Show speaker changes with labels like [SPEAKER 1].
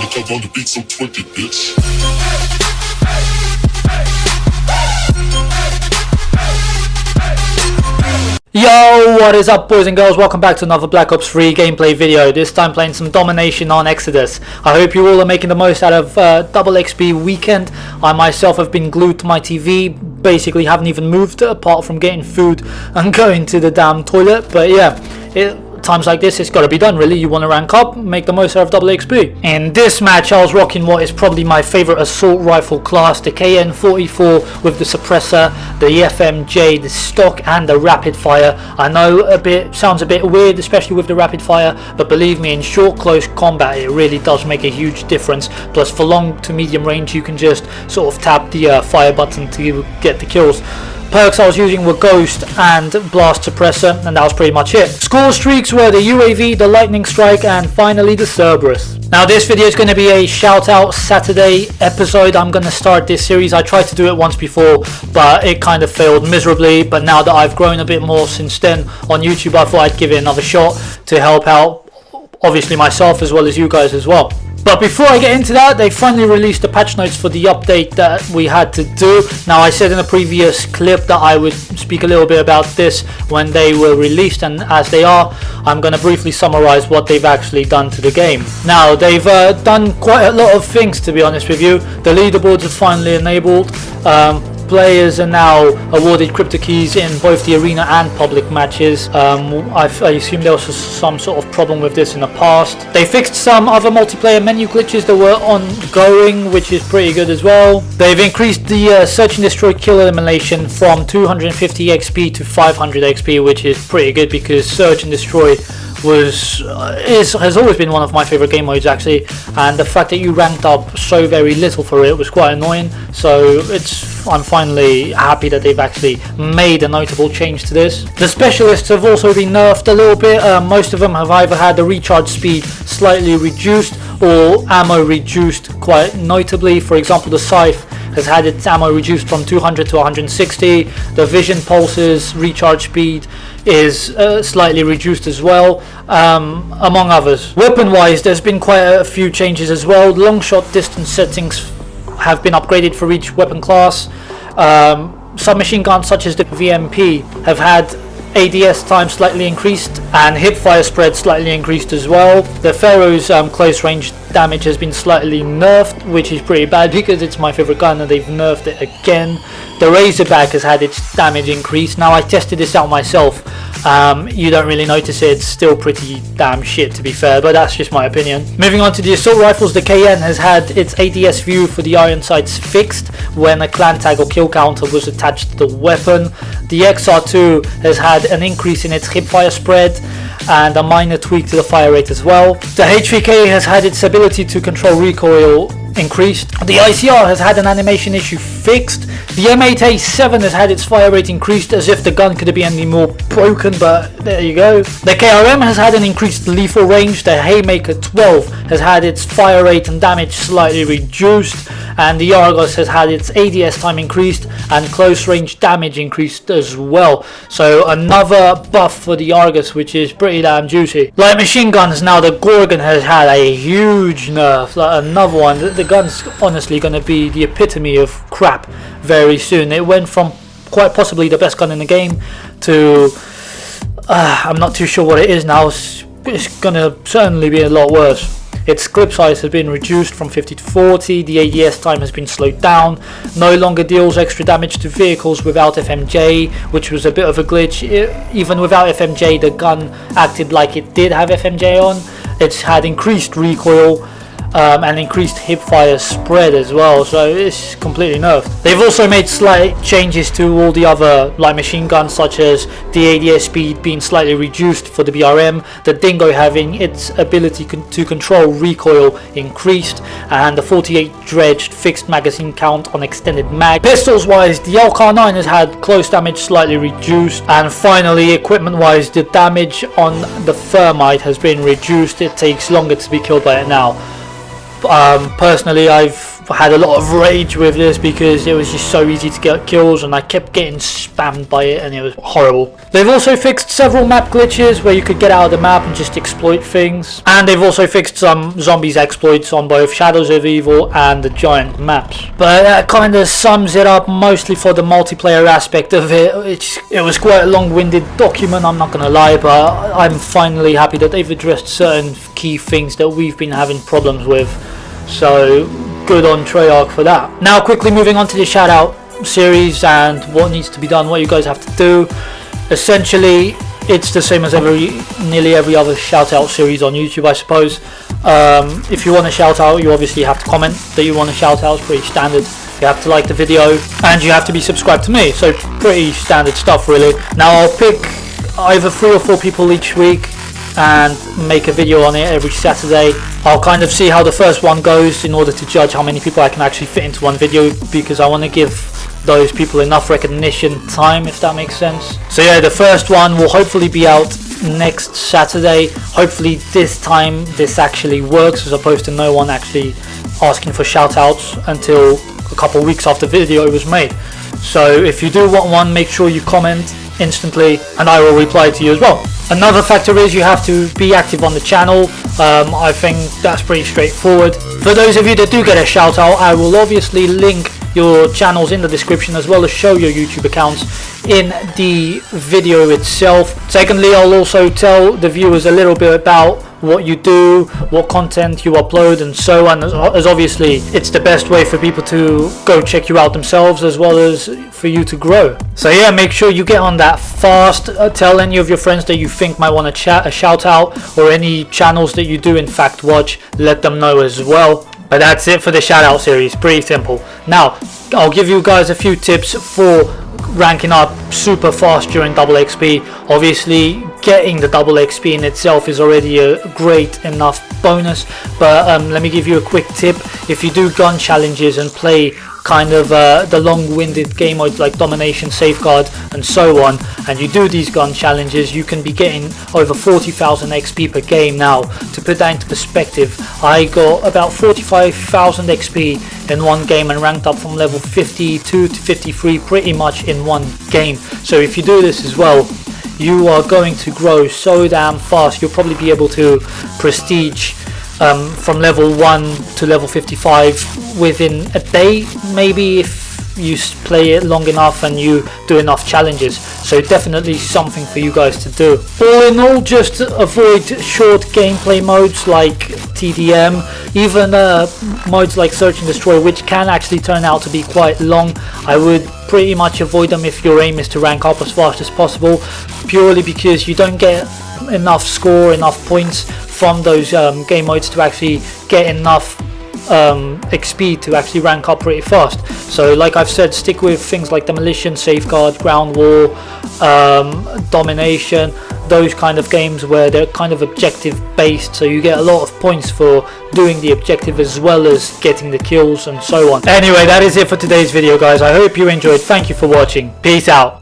[SPEAKER 1] undercover on the beat, so twerk it, bitch.
[SPEAKER 2] Yo, what is up, boys and girls? Welcome back to another Black Ops 3 gameplay video. This time playing some domination on Exodus. I hope you all are making the most out of double XP weekend. I myself have been glued to my TV, basically haven't even moved apart from getting food and going to the damn toilet. But yeah, times like this, it's got to be done, really. You want to rank up, make the most out of double XP. In this match, I was rocking what is probably my favorite assault rifle class, the KN-44 with the suppressor, the FMJ, the stock, and the rapid fire. I know sounds a bit weird, especially with the rapid fire, but believe me, in short close combat, it really does make a huge difference. Plus, for long to medium range, you can just sort of tap the fire button to get the kills. Perks I was using were Ghost and Blast Suppressor, and that was pretty much it. Score streaks were the UAV, the Lightning Strike, and finally the Cerberus. Now this video is going to be a Shoutout Saturday episode. I'm going to start this series. I tried to do it once before, but it kind of failed miserably. But now that I've grown a bit more since then on YouTube, I thought I'd give it another shot to help out, obviously myself as well as you guys as well. But before I get into that, they finally released the patch notes for the update that we had to do. Now, I said in a previous clip that I would speak a little bit about this when they were released, and as they are, I'm going to briefly summarize what they've actually done to the game. Now, they've done quite a lot of things, to be honest with you. The leaderboards are finally enabled. Players are now awarded crypto keys in both the arena and public matches. I assume there was some sort of problem with this in the past. They fixed some other multiplayer menu glitches that were ongoing, which is pretty good as well. They've increased the search and destroy kill elimination from 250 XP to 500 XP, which is pretty good because search and destroy has always been one of my favorite game modes, actually, and the fact that you ranked up so very little for it was quite annoying. So I'm finally happy that they've actually made a notable change to this. The specialists have also been nerfed a little bit. Most of them have either had the recharge speed slightly reduced or ammo reduced quite notably. For example, the Scythe has had its ammo reduced from 200 to 160. The Vision Pulse's recharge speed is slightly reduced as well, among others. Weapon wise, there's been quite a few changes as well. Long shot distance settings have been upgraded for each weapon class. Submachine guns such as the VMP have had ADS time slightly increased and hip fire spread slightly increased as well. The Pharaoh's close range damage has been slightly nerfed, which is pretty bad because it's my favorite gun and they've nerfed it again. The Razorback has had its damage increased. Now, I tested this out myself. You don't really notice it. It's still pretty damn shit, to be fair, but that's just my opinion. Moving on to the assault rifles, the KN has had its ADS view for the iron sights fixed when a clan tag or kill counter was attached to the weapon. The XR2 has had an increase in its hip fire spread and a minor tweak to the fire rate as well. The HVK has had its ability to control recoil increased. The ICR has had an animation issue fixed. The M8A7 has had its fire rate increased, as if the gun could be any more broken, but there you go. The KRM has had an increased lethal range. The Haymaker 12 has had its fire rate and damage slightly reduced, and the Argos has had its ADS time increased and close range damage increased as well. So another buff for the Argus, which is pretty damn juicy. Light machine guns, now the Gorgon has had a huge nerf, like another one. The gun's honestly going to be the epitome of crap very soon. It went from quite possibly the best gun in the game to I'm not too sure what it is now. It's going to certainly be a lot worse. Its clip size has been reduced from 50 to 40, the ADS time has been slowed down, no longer deals extra damage to vehicles without FMJ, which was a bit of a glitch. Even without FMJ, the gun acted like it did have FMJ on. It's had increased recoil and increased hip fire spread as well, so it's completely nerfed. They've also made slight changes to all the other light machine guns, such as the ADS speed being slightly reduced for the BRM, the Dingo having its ability to control recoil increased, and the 48 dredged fixed magazine count on extended mag. Pistols wise, the LK9 has had close damage slightly reduced, and finally equipment wise, the damage on the Thermite has been reduced. It takes longer to be killed by it now. Personally, I've had a lot of rage with this because it was just so easy to get kills and I kept getting spammed by it and it was horrible. They've also fixed several map glitches where you could get out of the map and just exploit things, and they've also fixed some zombies exploits on both Shadows of Evil and the Giant maps. But that kind of sums it up mostly for the multiplayer aspect of it. It was quite a long-winded document, I'm not gonna lie, but I'm finally happy that they've addressed certain key things that we've been having problems with, so good on Treyarch for that. Now quickly moving on to the Shoutout series and what needs to be done, what you guys have to do. Essentially it's the same as nearly every other Shoutout series on YouTube, I suppose. If you want to shout out, you obviously have to comment that you want to shout out. It's pretty standard. You have to like the video and you have to be subscribed to me, so pretty standard stuff really. Now I'll pick either 3 or 4 people each week and make a video on it every Saturday. I'll kind of see how the first one goes in order to judge how many people I can actually fit into one video, because I want to give those people enough recognition time, if that makes sense. So yeah, the first one will hopefully be out next Saturday. Hopefully this time this actually works, as opposed to no one actually asking for shoutouts until a couple weeks after the video was made. So if you do want one, make sure you comment instantly and I will reply to you as well. Another factor is you have to be active on the channel. I think that's pretty straightforward. For those of you that do get a shout out, I will obviously link your channels in the description, as well as show your YouTube accounts in the video itself. Secondly, I'll also tell the viewers a little bit about what you do, what content you upload and so on, as obviously it's the best way for people to go check you out themselves, as well as for you to grow. So yeah, make sure you get on that fast. Tell any of your friends that you think might want a shout out, or any channels that you do in fact watch, let them know as well. But that's it for the shout out series, pretty simple. Now I'll give you guys a few tips for ranking up super fast during double XP. Obviously getting the double XP in itself is already a great enough bonus, but let me give you a quick tip. If you do gun challenges and play kind of the long-winded game modes like Domination, Safeguard and so on, and you do these gun challenges, you can be getting over 40,000 XP per game. Now to put that into perspective, I got about 45,000 XP in one game and ranked up from level 52 to 53 pretty much in one game. So if you do this as well, you are going to grow so damn fast. You'll probably be able to prestige from level 1 to level 55 within a day, maybe, if you play it long enough and you do enough challenges. So definitely something for you guys to do. All in all, just avoid short gameplay modes like TDM, even modes like Search and Destroy, which can actually turn out to be quite long. I would pretty much avoid them if your aim is to rank up as fast as possible, purely because you don't get enough score, enough points from those game modes to actually get enough XP to actually rank up pretty fast. So like I've said, stick with things like Demolition, Safeguard, Ground War, Domination, those kind of games where they're kind of objective based, so you get a lot of points for doing the objective as well as getting the kills and so on. Anyway, that is it for today's video guys. I hope you enjoyed. Thank you for watching. Peace out.